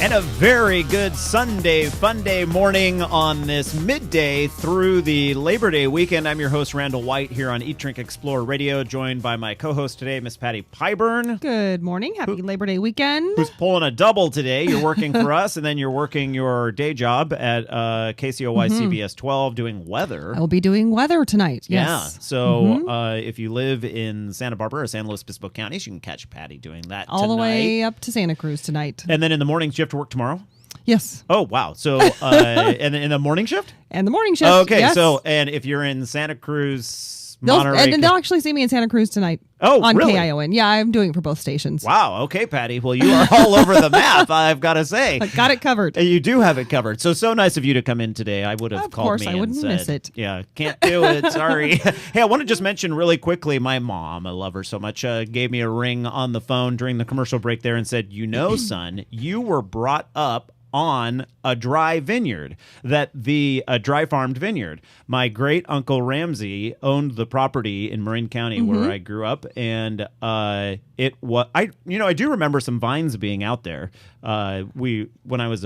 And a very good Sunday, fun day morning on this midday through the Labor Day weekend. I'm your host, Randall White, here on Eat, Drink, Explore Radio, joined by my co-host today, Miss Patty Pyburn. Good morning. Happy Labor Day weekend. Who's pulling a double today. You're working for us, and then you're working your day job at KCOY CBS 12 doing weather. I will be doing weather tonight. Yes. Yeah. So if you live in Santa Barbara or San Luis Obispo counties, you can catch Patty doing that all tonight. the way up to Santa Cruz tonight. And then in the mornings, you have to work tomorrow? Yes. Oh, wow. So, and in the morning shift? And the morning shift. Okay. Yes. So, and if you're in Santa Cruz, Monterey. And they'll actually see me in Santa Cruz tonight. Oh, on really? KION. Yeah, I'm doing it for both stations. Wow. Okay, Patty. Well, you are all over the map, I've got to say. I got it covered. You do have it covered. So nice of you to come in today. I would have called me. Of course, I wouldn't miss it. Yeah, can't do it. Sorry. Hey, I want to just mention really quickly, my mom, I love her so much, gave me a ring on the phone during the commercial break there and said, son, you were brought up on a dry vineyard, dry farmed vineyard. My great uncle Ramsey owned the property in Marin County where I grew up, and I do remember some vines being out there. When I was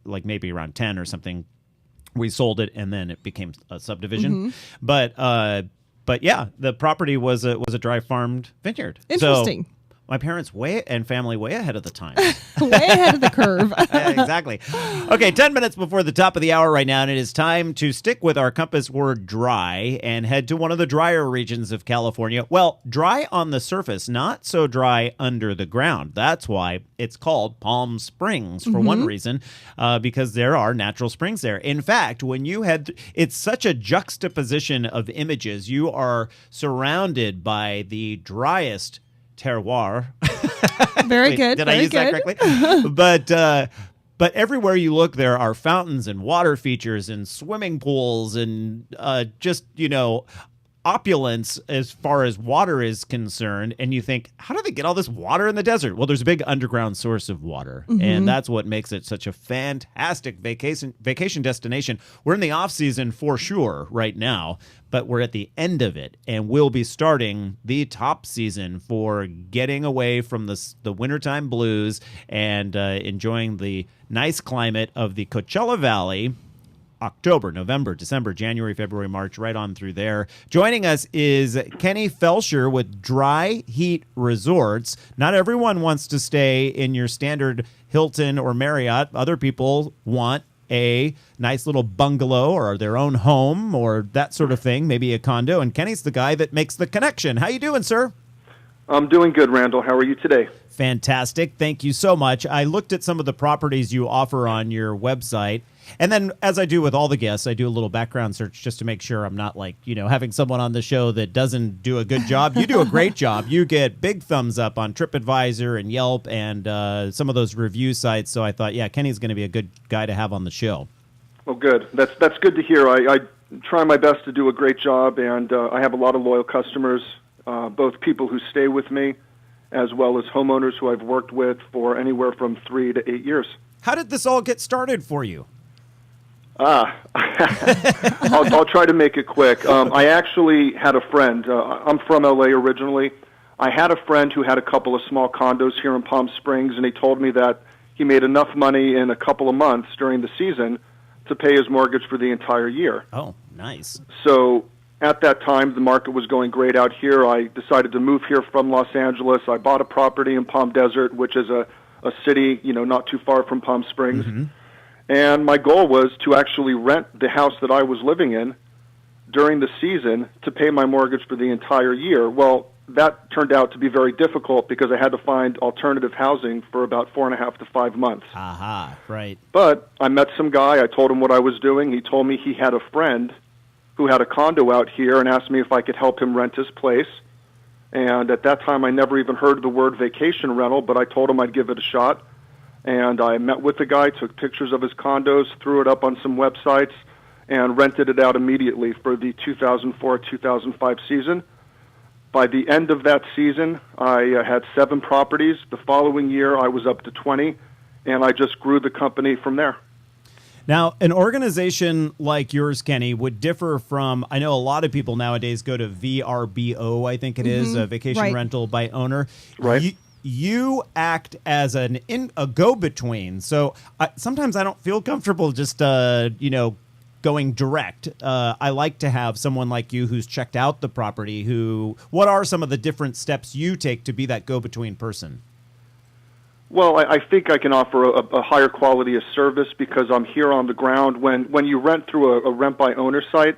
maybe around 10 or something, we sold it and then it became a subdivision. But yeah, the property was a dry farmed vineyard. Interesting. So, my parents family way ahead of the time. Way ahead of the curve. Exactly. Okay, 10 minutes before the top of the hour right now, and it is time to stick with our compass word dry and head to one of the drier regions of California. Well, dry on the surface, not so dry under the ground. That's why it's called Palm Springs, for one reason, because there are natural springs there. In fact, when you it's such a juxtaposition of images. You are surrounded by the driest terroir. Very good. Did I use that correctly? But everywhere you look, there are fountains and water features and swimming pools and opulence as far as water is concerned. And you think, how do they get all this water in the desert? Well, there's a big underground source of water, and that's what makes it such a fantastic vacation destination. We're in the off season for sure right now, but we're at the end of it, and we'll be starting the top season for getting away from the wintertime blues and enjoying the nice climate of the Coachella Valley. October, November, December, January, February, March, right on through there. Joining us is Kenny Felsher with Dry Heat Resorts. Not everyone wants to stay in your standard Hilton or Marriott. Other people want a nice little bungalow or their own home or that sort of thing, maybe a condo. And Kenny's the guy that makes the connection. How you doing, sir? I'm doing good, Randall. How are you today? Fantastic. Thank you so much. I looked at some of the properties you offer on your website. And then, as I do with all the guests, I do a little background search just to make sure I'm not having someone on the show that doesn't do a good job. You do a great job. You get big thumbs up on TripAdvisor and Yelp and some of those review sites. So I thought, yeah, Kenny's going to be a good guy to have on the show. Well, good. That's good to hear. I try my best to do a great job, and I have a lot of loyal customers, both people who stay with me as well as homeowners who I've worked with for anywhere from 3 to 8 years. How did this all get started for you? I'll try to make it quick. I actually had a friend. I'm from L.A. originally. I had a friend who had a couple of small condos here in Palm Springs, and he told me that he made enough money in a couple of months during the season to pay his mortgage for the entire year. Oh, nice. So at that time, the market was going great out here. I decided to move here from Los Angeles. I bought a property in Palm Desert, which is a city, not too far from Palm Springs. And my goal was to actually rent the house that I was living in during the season to pay my mortgage for the entire year. Well, that turned out to be very difficult because I had to find alternative housing for about 4.5 to 5 months. Aha, right. But I met some guy. I told him what I was doing. He told me he had a friend who had a condo out here and asked me if I could help him rent his place. And at that time, I never even heard the word vacation rental, but I told him I'd give it a shot. And I met with the guy, took pictures of his condos, threw it up on some websites, and rented it out immediately for the 2004-2005 season. By the end of that season, I had 7 properties. The following year, I was up to 20, and I just grew the company from there. Now, an organization like yours, Kenny, would differ from, I know a lot of people nowadays go to VRBO, I think it is, a vacation rental by owner. Right. you act as a go-between. So sometimes I don't feel comfortable just, going direct. I like to have someone like you who's checked out the property. What are some of the different steps you take to be that go-between person? Well, I think I can offer a higher quality of service because I'm here on the ground. When you rent through a rent-by-owner site,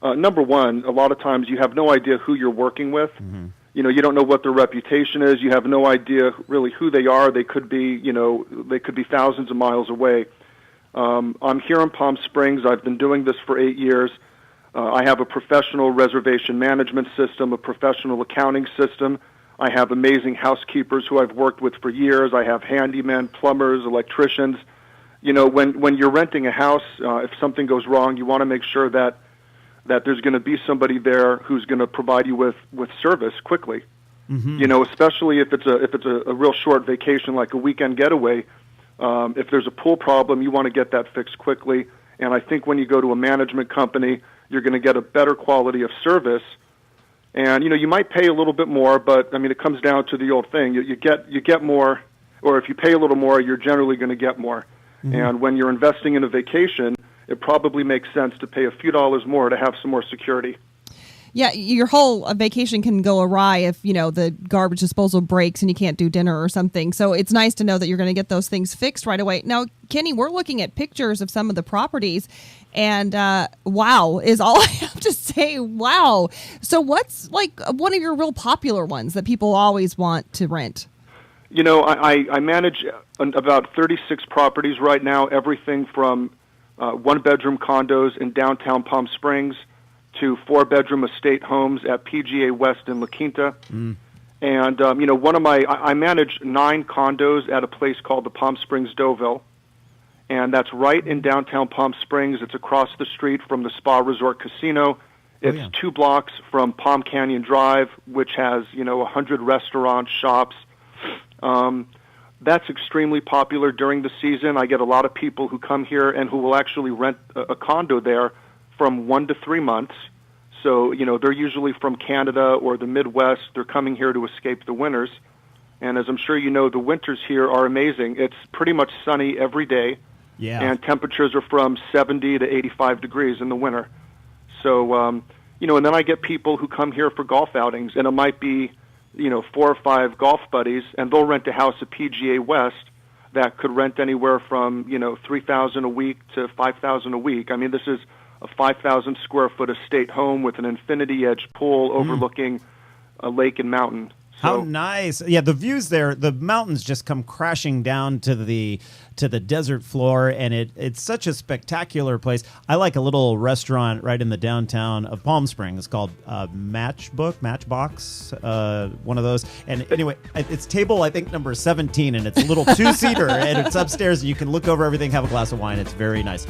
number one, a lot of times you have no idea who you're working with. Mm-hmm. You don't know what their reputation is. You have no idea really who they are. They could be, they could be thousands of miles away. I'm here in Palm Springs. I've been doing this for 8 years. I have a professional reservation management system, a professional accounting system. I have amazing housekeepers who I've worked with for years. I have handymen, plumbers, electricians. When you're renting a house, if something goes wrong, you want to make sure that there's going to be somebody there who's going to provide you with service quickly. Mm-hmm. Especially if it's a real short vacation like a weekend getaway. If there's a pool problem, you want to get that fixed quickly. And I think when you go to a management company, you're going to get a better quality of service. And you might pay a little bit more, but it comes down to the old thing. You get more, or if you pay a little more, you're generally going to get more. Mm-hmm. And when you're investing in a vacation, it probably makes sense to pay a few dollars more to have some more security. Yeah, your whole vacation can go awry if, the garbage disposal breaks and you can't do dinner or something. So it's nice to know that you're going to get those things fixed right away. Now, Kenny, we're looking at pictures of some of the properties, and wow is all I have to say. Wow. So what's like one of your real popular ones that people always want to rent? I manage about 36 properties right now, everything from one-bedroom condos in downtown Palm Springs to four-bedroom estate homes at PGA West in La Quinta. Mm. And, I manage 9 condos at a place called the Palm Springs Deauville. And that's right in downtown Palm Springs. It's across the street from the Spa Resort Casino. It's 2 blocks from Palm Canyon Drive, which has, 100 restaurants, shops. That's extremely popular during the season. I get a lot of people who come here and who will actually rent a condo there from 1 to 3 months. So, they're usually from Canada or the Midwest. They're coming here to escape the winters. And as I'm sure you know, the winters here are amazing. It's pretty much sunny every day. Yeah. And temperatures are from 70 to 85 degrees in the winter. So, and then I get people who come here for golf outings, and it might be, 4 or 5 golf buddies, and they'll rent a house at PGA West that could rent anywhere from, $3,000 a week to $5,000 a week. This is a 5,000 square foot estate home with an infinity edge pool overlooking a lake and mountain. How nice. Yeah, the views there, the mountains just come crashing down to the desert floor, and it's such a spectacular place. I like a little restaurant right in the downtown of Palm Springs. It's called Matchbox, one of those. And anyway, it's table, I think, number 17, and it's a little 2-seater, and it's upstairs, and you can look over everything, have a glass of wine. It's very nice.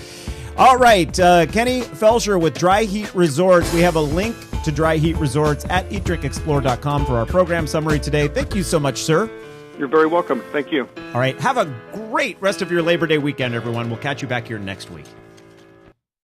All right, Kenny Felsher with Dry Heat Resorts. We have a link to Dry Heat Resorts at eatdrinkexplore.com for our program summary today. Thank you so much, sir. You're very welcome. Thank you. All right, have a great rest of your Labor Day weekend, everyone. We'll catch you back here next week.